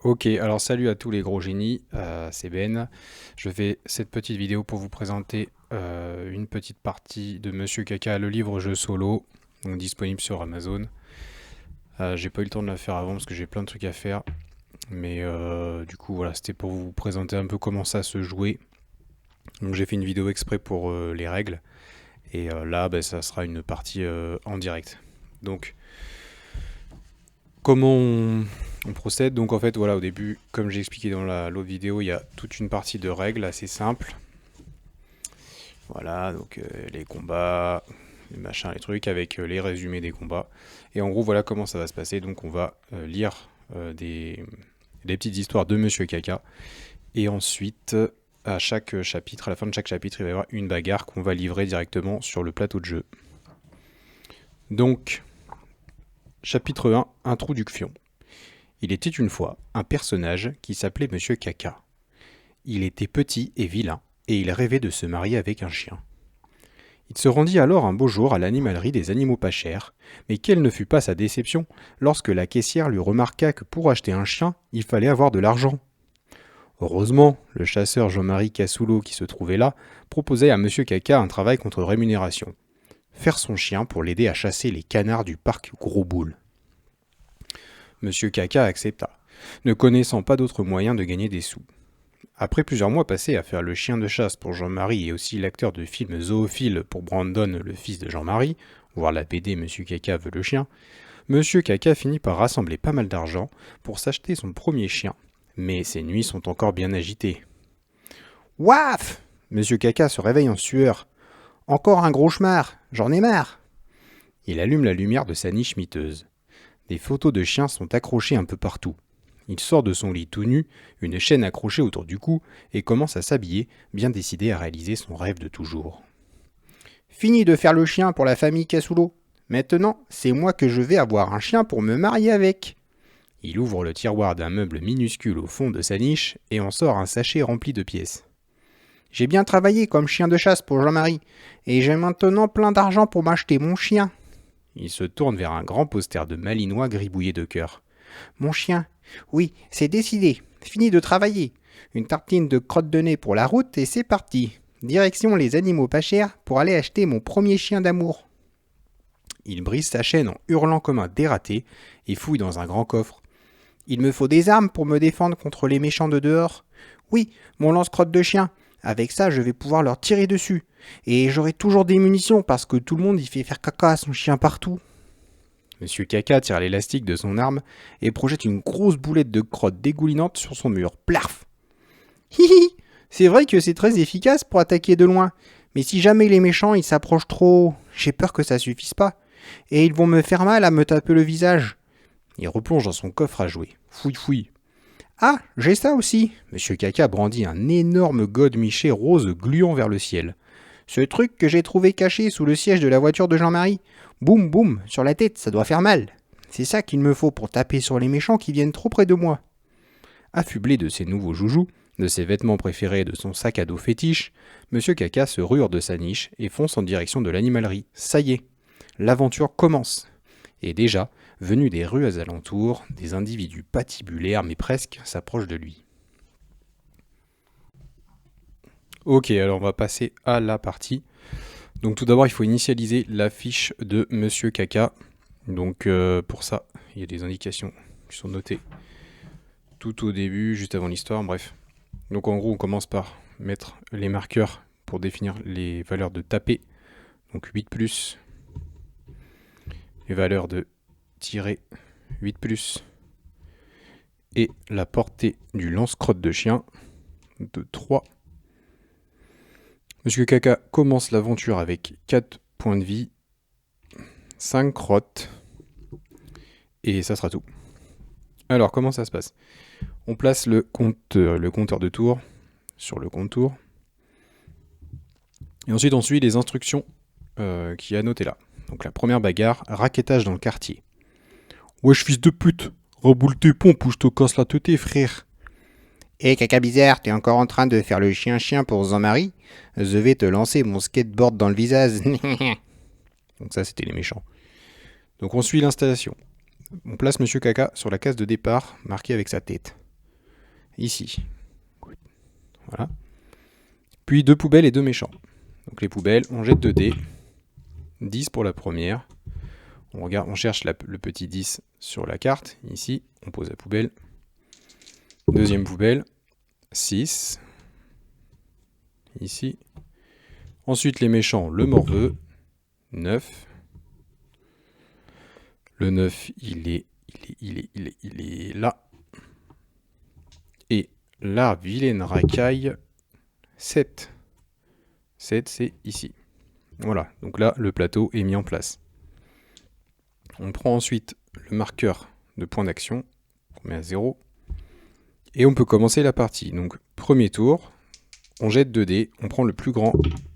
Ok, alors salut à tous les gros génies, c'est Ben. Je fais cette petite vidéo pour vous présenter une petite partie de Monsieur Caca, le livre jeu solo, donc disponible sur Amazon. J'ai pas eu le temps de la faire avant parce que j'ai plein de trucs à faire, mais du coup voilà, c'était pour vous présenter un peu comment ça se jouait. Donc j'ai fait une vidéo exprès pour les règles, et là bah, ça sera une partie en direct. Donc comment on procède? Donc en fait voilà, au début, comme j'ai expliqué dans l'autre vidéo, il y a toute une partie de règles assez simple. Voilà, donc les combats, les machins, les trucs avec les résumés des combats. Et en gros voilà comment ça va se passer. Donc on va lire des petites histoires de Monsieur Caca. Et ensuite, à chaque chapitre, à la fin de chaque chapitre, il va y avoir une bagarre qu'on va livrer directement sur le plateau de jeu. Donc, chapitre 1, introduction. Il était une fois un personnage qui s'appelait Monsieur Caca. Il était petit et vilain, et il rêvait de se marier avec un chien. Il se rendit alors un beau jour à l'animalerie des animaux pas chers, mais quelle ne fut pas sa déception lorsque la caissière lui remarqua que pour acheter un chien, il fallait avoir de l'argent. Heureusement, le chasseur Jean-Marie Cassoulot qui se trouvait là proposait à Monsieur Caca un travail contre rémunération. Faire son chien pour l'aider à chasser les canards du parc Gros Boule. Monsieur Caca accepta, ne connaissant pas d'autre moyen de gagner des sous. Après plusieurs mois passés à faire le chien de chasse pour Jean-Marie et aussi l'acteur de film zoophile pour Brandon, le fils de Jean-Marie, voir la BD Monsieur Caca veut le chien, Monsieur Caca finit par rassembler pas mal d'argent pour s'acheter son premier chien. Mais ses nuits sont encore bien agitées. Ouaf! Monsieur Caca se réveille en sueur. Encore un gros chemard, j'en ai marre. Il allume la lumière de sa niche miteuse. Des photos de chiens sont accrochées un peu partout. Il sort de son lit tout nu, une chaîne accrochée autour du cou, et commence à s'habiller, bien décidé à réaliser son rêve de toujours. Fini de faire le chien pour la famille Cassoulot. Maintenant, c'est moi que je vais avoir un chien pour me marier avec. Il ouvre le tiroir d'un meuble minuscule au fond de sa niche et en sort un sachet rempli de pièces. J'ai bien travaillé comme chien de chasse pour Jean-Marie, et j'ai maintenant plein d'argent pour m'acheter mon chien. Il se tourne vers un grand poster de malinois gribouillé de cœur. Mon chien, oui, c'est décidé. Fini de travailler. Une tartine de crotte de nez pour la route et c'est parti. Direction les animaux pas chers pour aller acheter mon premier chien d'amour. Il brise sa chaîne en hurlant comme un dératé et fouille dans un grand coffre. Il me faut des armes pour me défendre contre les méchants de dehors. Oui, mon lance-crotte de chien. Avec ça, je vais pouvoir leur tirer dessus. Et j'aurai toujours des munitions parce que tout le monde y fait faire caca à son chien partout. Monsieur Caca tire l'élastique de son arme et projette une grosse boulette de crotte dégoulinante sur son mur. Plarf! Hihi! C'est vrai que c'est très efficace pour attaquer de loin. Mais si jamais les méchants ils s'approchent trop, j'ai peur que ça suffise pas. Et ils vont me faire mal à me taper le visage. Il replonge dans son coffre à jouer. Fouille fouille. Ah, j'ai ça aussi. Monsieur Caca brandit un énorme godemiché rose gluant vers le ciel. Ce truc que j'ai trouvé caché sous le siège de la voiture de Jean-Marie. Boum boum, sur la tête, ça doit faire mal. C'est ça qu'il me faut pour taper sur les méchants qui viennent trop près de moi. Affublé de ses nouveaux joujoux, de ses vêtements préférés et de son sac à dos fétiche, Monsieur Caca se rue hors de sa niche et fonce en direction de l'animalerie. Ça y est, l'aventure commence. Et déjà, venus des rues alentours, des individus patibulaires mais presque s'approchent de lui. Ok, alors on va passer à la partie. Donc tout d'abord, il faut initialiser la fiche de Monsieur Caca. Donc pour ça, il y a des indications qui sont notées tout au début, juste avant l'histoire, bref. Donc en gros, on commence par mettre les marqueurs pour définir les valeurs de taper. Donc 8+, les valeurs de tirer 8+, et la portée du lance-crotte de chien de 3. Monsieur Caca commence l'aventure avec 4 points de vie, 5 crottes, et ça sera tout. Alors, comment ça se passe? On place le compteur de tour sur le compte-tour, et ensuite on suit les instructions qu'il y a notées là. Donc la première bagarre, raquettage dans le quartier. Wesh fils de pute, reboule tes pompes ou je te casse la tête, frère. Eh Caca bizarre, t'es encore en train de faire le chien-chien pour Jean-Marie? Je vais te lancer mon skateboard dans le visage. Donc ça c'était les méchants. Donc on suit l'installation. On place Monsieur Caca sur la case de départ, marquée avec sa tête. ici. Voilà. Puis 2 poubelles et 2 méchants. Donc les poubelles, on jette 2 dés. 10 pour la première. On cherche le petit 10 sur la carte. Ici, on pose la poubelle. Deuxième poubelle. 6. Ici. Ensuite, les méchants, le morveux. 9. Le 9, il est là. Et la vilaine racaille, 7. 7, c'est ici. Voilà, donc là, le plateau est mis en place. On prend ensuite le marqueur de point d'action, qu'on met à 0. Et on peut commencer la partie. Donc, premier tour, on jette 2 dés, on prend le plus grand.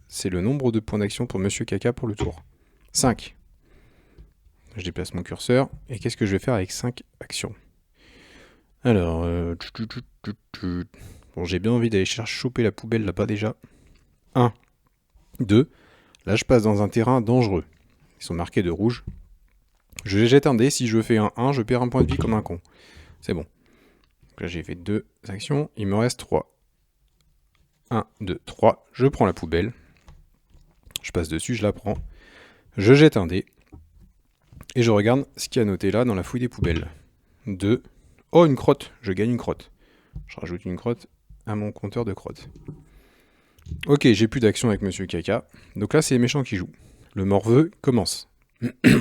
C'est le nombre de points d'action pour Monsieur Caca pour le tour. 5. Je déplace mon curseur. Et qu'est-ce que je vais faire avec 5 actions? Alors, bon, j'ai bien envie d'aller choper la poubelle là-bas déjà. 1, 2. Là, je passe dans un terrain dangereux. Ils sont marqués de rouge. Je jette un dé. Si je fais un 1, je perds un point de vie comme un con. C'est bon. Donc là, j'ai fait 2 actions. Il me reste 3. 1, 2, 3. Je prends la poubelle. Je passe dessus, je la prends. Je jette un dé. Et je regarde ce qu'il y a noté là dans la fouille des poubelles. 2. Oh, une crotte. Je gagne une crotte. Je rajoute une crotte à mon compteur de crottes. Ok, j'ai plus d'action avec Monsieur Caca. Donc là, c'est les méchants qui jouent. Le morveux commence.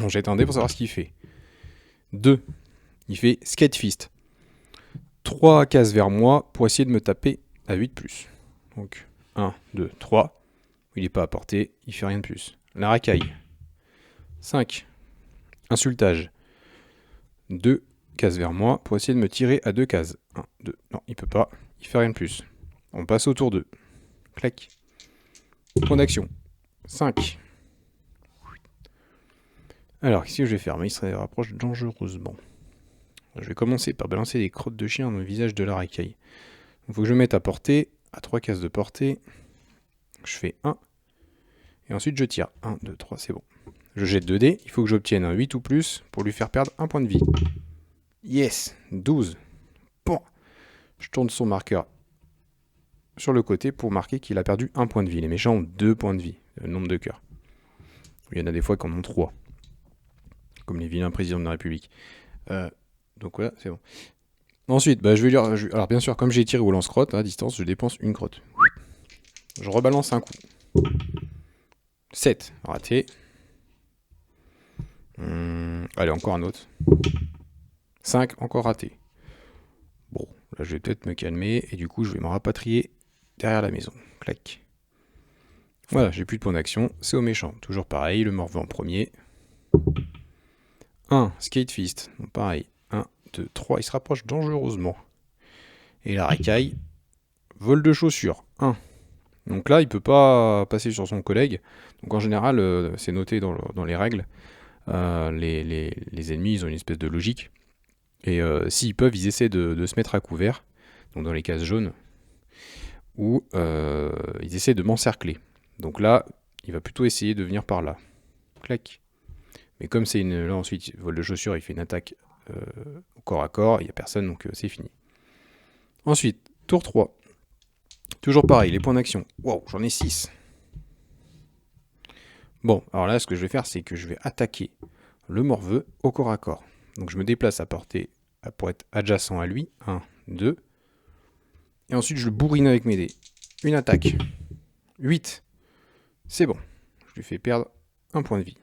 On jette un dé pour savoir ce qu'il fait. 2. Il fait Skate Fist. 3 cases vers moi pour essayer de me taper à 8+. Donc 1, 2, 3. Il n'est pas à portée, il fait rien de plus. La racaille. 5. Insultage. 2 cases vers moi pour essayer de me tirer à 2 cases. 1, 2. Non, il peut pas. Il fait rien de plus. On passe au tour 2. Clac. Point d'action. 5. Alors, qu'est-ce que je vais faire? Il se rapproche dangereusement. Je vais commencer par balancer des crottes de chien dans le visage de la racaille. Il faut que je me mette à portée, à 3 cases de portée. Je fais 1. Et ensuite, je tire. 1, 2, 3, c'est bon. Je jette 2 dés. Il faut que j'obtienne un 8 ou plus pour lui faire perdre un point de vie. Yes, 12. Bon. Je tourne son marqueur sur le côté pour marquer qu'il a perdu un point de vie. Les méchants ont 2 points de vie, le nombre de cœurs. Il y en a des fois qui en ont 3. Comme les vilains présidents de la République. Donc voilà, c'est bon. Ensuite, je vais lui... Alors bien sûr, comme j'ai tiré au lance-crotte, à distance, je dépense une crotte. Je rebalance un coup. 7, raté. Allez, encore un autre. 5, encore raté. Bon, là je vais peut-être me calmer, et du coup je vais me rapatrier derrière la maison. Clac. Voilà, j'ai plus de points d'action, c'est au méchant. Toujours pareil, le morveux en premier. 1, Skate Fist. Donc pareil, 1, 2, 3, il se rapproche dangereusement. Et la racaille, vol de chaussures, 1. Donc là, il peut pas passer sur son collègue. Donc en général, c'est noté dans les règles. Les ennemis, ils ont une espèce de logique. Et s'ils peuvent, ils essaient de se mettre à couvert, donc dans les cases jaunes, ou ils essaient de m'encercler. Donc là, il va plutôt essayer de venir par là. Clac. Mais comme c'est là ensuite, vol de chaussures, il fait une attaque au corps à corps, il n'y a personne, donc c'est fini. Ensuite, tour 3. Toujours pareil, les points d'action. Wow, j'en ai 6. Bon, alors là, ce que je vais faire, c'est que je vais attaquer le morveux au corps à corps. Donc je me déplace à portée pour être adjacent à lui. 1, 2. Et ensuite, je le bourrine avec mes dés. Une attaque. 8. C'est bon. Je lui fais perdre un point de vie.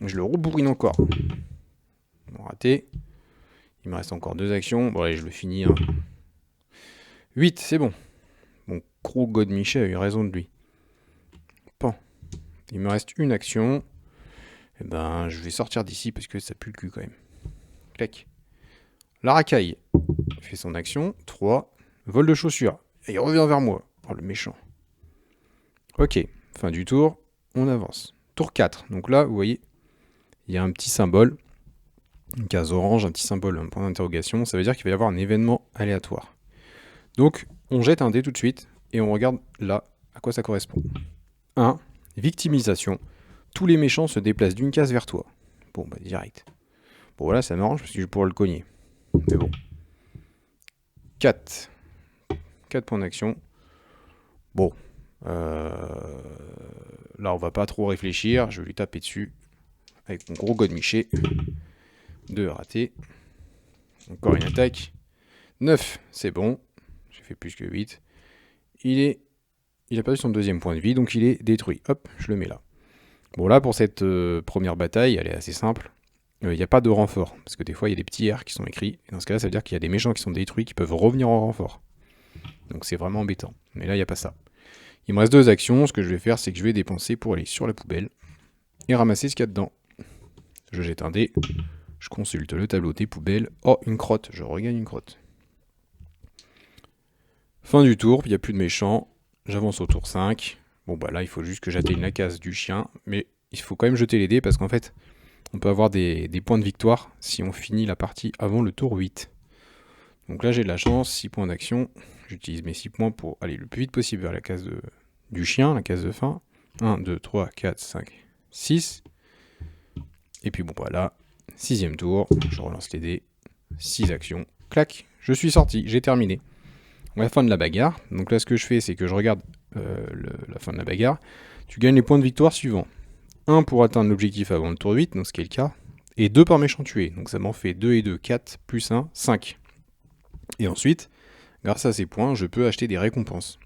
Je le rebourrine encore. Bon, raté. Il me reste encore 2 actions. Bon, allez, je le finis. 8, c'est bon. Bon, Croc Godemiché a eu raison de lui. Pan. Il me reste une action. Eh ben, je vais sortir d'ici parce que ça pue le cul quand même. Clac. La racaille fait son action. 3. Vol de chaussures. Et il revient vers moi. Oh, le méchant. Ok. Fin du tour. On avance. Tour 4. Donc là, vous voyez, il y a un petit symbole. Une case orange, un petit symbole, un point d'interrogation. Ça veut dire qu'il va y avoir un événement aléatoire. Donc, on jette un dé tout de suite et on regarde là à quoi ça correspond. 1. Victimisation. Tous les méchants se déplacent d'une case vers toi. Bon, direct. Bon, voilà, ça m'arrange parce que je pourrais le cogner. Mais bon. 4. 4 points d'action. Bon. Là, on va pas trop réfléchir. Je vais lui taper dessus. Avec mon gros godemiché. 2 ratés. Encore une attaque. 9, c'est bon. J'ai fait plus que 8. Il a perdu son deuxième point de vie, donc il est détruit. Hop, je le mets là. Bon, là, pour cette première bataille, elle est assez simple. Il n'y a pas de renfort, parce que des fois, il y a des petits R qui sont écrits. Et dans ce cas-là, ça veut dire qu'il y a des méchants qui sont détruits, qui peuvent revenir en renfort. Donc c'est vraiment embêtant. Mais là, il n'y a pas ça. Il me reste 2 actions. Ce que je vais faire, c'est que je vais dépenser pour aller sur la poubelle et ramasser ce qu'il y a dedans. Je jette un dé. Je consulte le tableau des poubelles. Oh, une crotte. Je regagne une crotte. Fin du tour. Il n'y a plus de méchants. J'avance au tour 5. Bon, bah là, il faut juste que j'atteigne la case du chien. Mais il faut quand même jeter les dés parce qu'en fait, on peut avoir des points de victoire si on finit la partie avant le tour 8. Donc là, j'ai de la chance. 6 points d'action. J'utilise mes 6 points pour aller le plus vite possible vers la case du chien, la case de fin. 1, 2, 3, 4, 5, 6. Et puis bon, voilà. 6e tour. Je relance les dés. 6 actions. Clac. Je suis sorti. J'ai terminé. La fin de la bagarre. Donc là, ce que je fais, c'est que je regarde la fin de la bagarre. Tu gagnes les points de victoire suivants. 1 pour atteindre l'objectif avant le tour 8, donc ce qui est le cas. Et 2 par méchant tué. Donc ça m'en fait 2 et 2, 4, plus 1, 5. Et ensuite, grâce à ces points, je peux acheter des récompenses.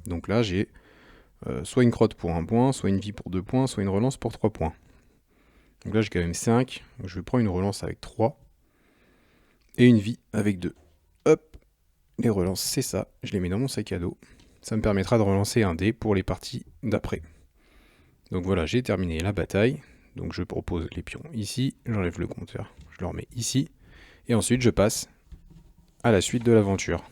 Donc là, j'ai soit une crotte pour 1 point, soit une vie pour 2 points, soit une relance pour 3 points. Donc là, j'ai quand même 5. Donc je vais prendre une relance avec 3. Et une vie avec 2. Hop. Les relances, c'est ça. Je les mets dans mon sac à dos. Ça me permettra de relancer un dé pour les parties d'après. Donc voilà, j'ai terminé la bataille. Donc je propose les pions ici. J'enlève le compteur. Je le remets ici. Et ensuite, je passe à la suite de l'aventure.